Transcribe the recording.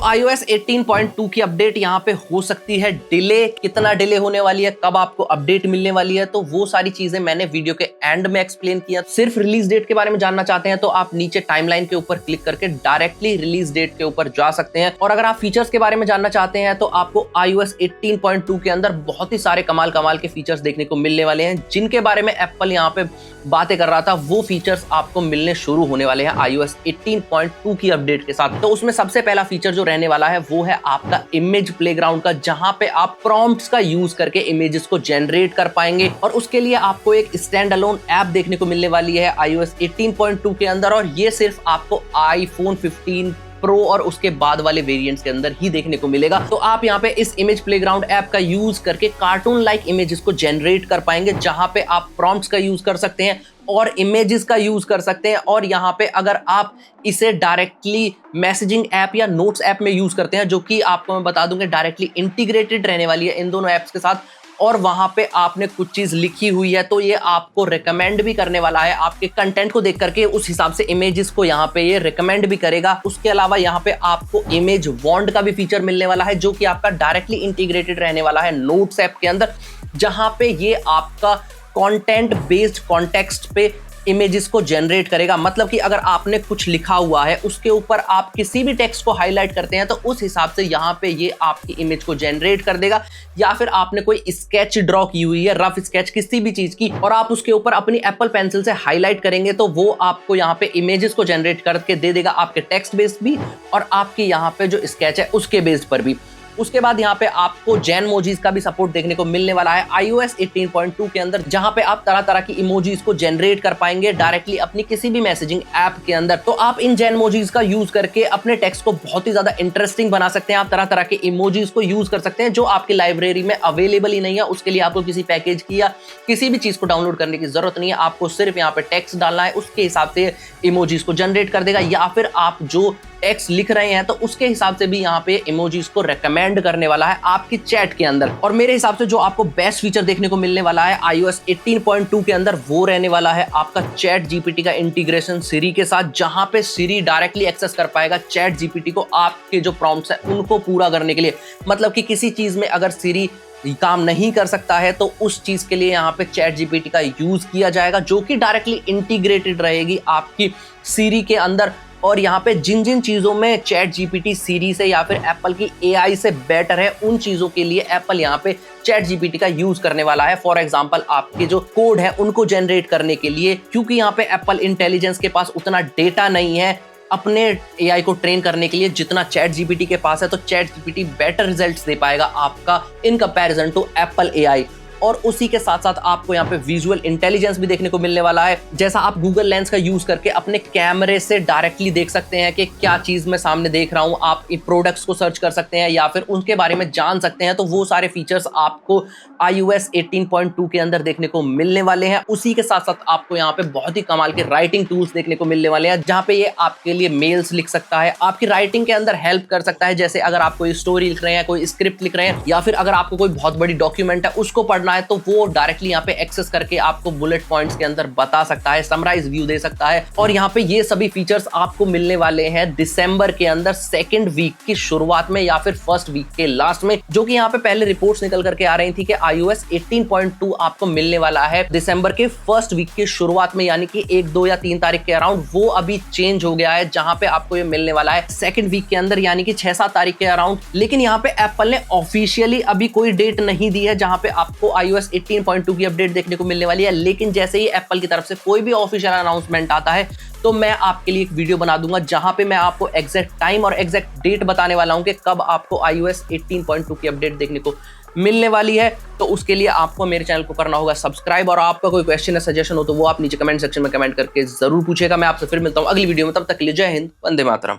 iOS 18.2 की update यहाँ पे हो सकती है डिले, कितना डिले होने वाली है, कब आपको अपडेट मिलने वाली है, तो वो सारी चीजें मैंने वीडियो के एंड में एक्सप्लेन किया। सिर्फ रिलीज डेट के बारे में जानना चाहते हैं तो आप नीचे टाइमलाइन के ऊपर क्लिक करके डायरेक्टली रिलीज डेट के ऊपर जा सकते हैं। और अगर आप फीचर्स के बारे में जानना चाहते हैं तो आपको iOS 18.2 के अंदर बहुत ही सारे कमाल के फीचर्स देखने को मिलने वाले हैं, जिनके बारे में एप्पल यहाँ पे बातें कर रहा था। वो फीचर्स आपको मिलने शुरू होने वाले हैं iOS 18.2 की अपडेट के साथ। तो उसमें सबसे पहला फीचर जो रहने वाला है वो है आपका इमेज प्लेग्राउंड का, जहां पे आप प्रॉम्प्ट्स का यूज करके इमेजेस को जनरेट कर पाएंगे। और उसके लिए आपको एक स्टैंड अलोन ऐप देखने को मिलने वाली है iOS 18.2 के अंदर, और ये सिर्फ आपको iPhone 15 प्रो और उसके बाद वाले वेरिएंट्स के अंदर ही देखने को मिलेगा। तो आप यहाँ पे इस इमेज प्लेग्राउंड ऐप का यूज करके कार्टून लाइक इमेजेस को जनरेट कर पाएंगे, जहां पे आप प्रॉम्प्ट्स का यूज कर सकते हैं और इमेजेस का यूज कर सकते हैं। और यहाँ पे अगर आप इसे डायरेक्टली मैसेजिंग ऐप या नोट्स ऐप में यूज करते हैं, जो कि आपको मैं बता दूंगा डायरेक्टली इंटीग्रेटेड रहने वाली है इन दोनों ऐप्स के साथ, और वहां पे आपने कुछ चीज लिखी हुई है, तो ये आपको रिकमेंड भी करने वाला है। आपके कंटेंट को देख करके उस हिसाब से इमेजेस को यहाँ पे ये रिकमेंड भी करेगा। उसके अलावा यहाँ पे आपको इमेज वॉन्ड का भी फीचर मिलने वाला है, जो कि आपका डायरेक्टली इंटीग्रेटेड रहने वाला है नोट्स ऐप के अंदर, जहां पे ये आपका कंटेंट बेस्ड कॉन्टेक्स्ट पे इमेजेस को जनरेट करेगा। मतलब कि अगर आपने कुछ लिखा हुआ है, उसके ऊपर आप किसी भी टेक्स्ट को हाईलाइट करते हैं, तो उस हिसाब से यहाँ पे ये आपकी इमेज को जनरेट कर देगा। या फिर आपने कोई स्केच ड्रॉ की हुई है, रफ स्केच किसी भी चीज की, और आप उसके ऊपर अपनी एप्पल पेंसिल से हाईलाइट करेंगे, तो वो आपको यहाँ पे इमेजेस को जनरेट करके दे देगा, आपके टेक्स्ट बेस्ड भी और आपके यहाँ पे जो स्केच है उसके बेस्ड पर भी। उसके बाद यहाँ पे आपको जैनमोजीज का भी सपोर्ट देखने को मिलने वाला है iOS 18.2 के अंदर, जहां पे आप तरह तरह की इमोजीज को जनरेट कर पाएंगे डायरेक्टली अपनी किसी भी मैसेजिंग ऐप के अंदर। तो आप इन जैनमोजीज का यूज करके अपने टेक्स्ट को बहुत ही ज्यादा इंटरेस्टिंग बना सकते हैं। आप तरह तरह के इमोजीज को यूज कर सकते हैं जो आपकी लाइब्रेरी में अवेलेबल ही नहीं है। उसके लिए आपको किसी पैकेज की या किसी भी चीज को डाउनलोड करने की जरूरत नहीं है। आपको सिर्फ यहाँ पे टेक्स्ट डालना है, उसके हिसाब से इमोजीज को जनरेट कर देगा। या फिर आप जो टेक्स्ट लिख रहे हैं तो उसके हिसाब से भी यहाँ पे इमोजीज को रेकमेंड करने वाला है आपकी चैट के अंदर। और मेरे हिसाब से जो आपको बेस्ट फीचर देखने को मिलने वाला है iOS 18.2 के अंदर, वो रहने वाला है आपका चैट जीपीटी का इंटीग्रेशन सिरी के साथ, जहां पे सिरी डायरेक्टली एक्सेस कर पाएगा चैट जीपीटी को आपके जो प्रॉम्प्ट्स है उनको पूरा करने के लिए। मतलब कि किसी चीज में अगर सिरी काम नहीं कर सकता है तो उस चीज के लिए यहाँ पे चैट जीपीटी का यूज किया जाएगा, जो कि डायरेक्टली इंटीग्रेटेड रहेगी आपकी सिरी के अंदर। और यहाँ पे जिन जिन चीजों में चैट जीपीटी सिरी से या फिर एप्पल की एआई से बेटर है, उन चीजों के लिए एप्पल यहाँ पे चैट जीपीटी का यूज करने वाला है। फॉर एग्जांपल आपके जो कोड है उनको जनरेट करने के लिए, क्योंकि यहाँ पे एप्पल इंटेलिजेंस के पास उतना डेटा नहीं है अपने एआई को ट्रेन करने के लिए जितना चैट जीपीटी के पास है, तो चैट जीपीटी बेटर रिजल्ट्स दे पाएगा आपका in comparison to Apple AI. और उसी के साथ साथ आपको यहाँ पे विजुअल इंटेलिजेंस भी देखने को मिलने वाला है, जैसा आप गूगल लेंस का यूज करके अपने कैमरे से डायरेक्टली देख सकते हैं कि क्या चीज मैं सामने देख रहा हूं। आप प्रोडक्ट्स को सर्च कर सकते हैं या फिर उनके बारे में जान सकते हैं। तो वो सारे फीचर्स आपको iOS 18.2 के अंदर देखने को मिलने वाले हैं। उसी के साथ साथ आपको यहाँ पे बहुत ही कमाल के राइटिंग टूल्स देखने को मिलने वाले हैं, जहाँ पे ये आपके लिए मेल्स लिख सकता है, आपकी राइटिंग के अंदर हेल्प कर सकता है। जैसे अगर आप कोई स्टोरी लिख रहे हैं, कोई स्क्रिप्ट लिख रहे हैं, या फिर अगर आपको कोई बहुत बड़ी डॉक्यूमेंट है उसको पढ़ना है, तो वो डायरेक्टली यहाँ पे एक्सेस करके आपको बुलेट पॉइंट्स के अंदर बता सकता है, समराइज व्यू दे सकता है। और यहाँ पे ये सभी फीचर्स आपको मिलने वाले हैं दिसंबर के अंदर, सेकंड वीक की शुरुआत में या फिर फर्स्ट वीक के लास्ट में, जो कि यहाँ पे पहले रिपोर्ट्स निकल करके आ रही थी कि iOS 18.2 आपको मिलने वाला है दिसंबर के फर्स्ट वीक की शुरुआत में, यानी कि 1, 2 या 3 तारीख के अराउंड। वो अभी चेंज हो गया है, जहां पे आपको ये मिलने वाला है सेकंड वीक के अंदर, यानी कि 6-7 तारीख के अराउंड। लेकिन यहाँ पे एप्पल ने ऑफिशियली अभी कोई डेट नहीं दी है जहां पे आपको iOS 18.2 की अपडेट देखने को मिलने वाली है। लेकिन जैसे ही एप्पल की तरफ से कोई भी ऑफिशियल अनाउंसमेंट आता है, तो मैं आपके लिए एक वीडियो बना दूंगा जहां पे मैं आपको एग्जैक्ट टाइम और एग्जैक्ट डेट बताने वाला हूं कि कब आपको iOS 18.2 की अपडेट देखने को मिलने वाली है। तो उसके लिए आपको मेरे चैनल को करना होगा सब्सक्राइब, और आपका कोई क्वेश्चन या सजेशन हो तो वो आप नीचे कमेंट सेक्शन में कमेंट करके जरूर पूछेगा। मैं आपसे फिर मिलता हूं अगली वीडियो में, तब तक के लिए जय हिंद, वंदे मातरम।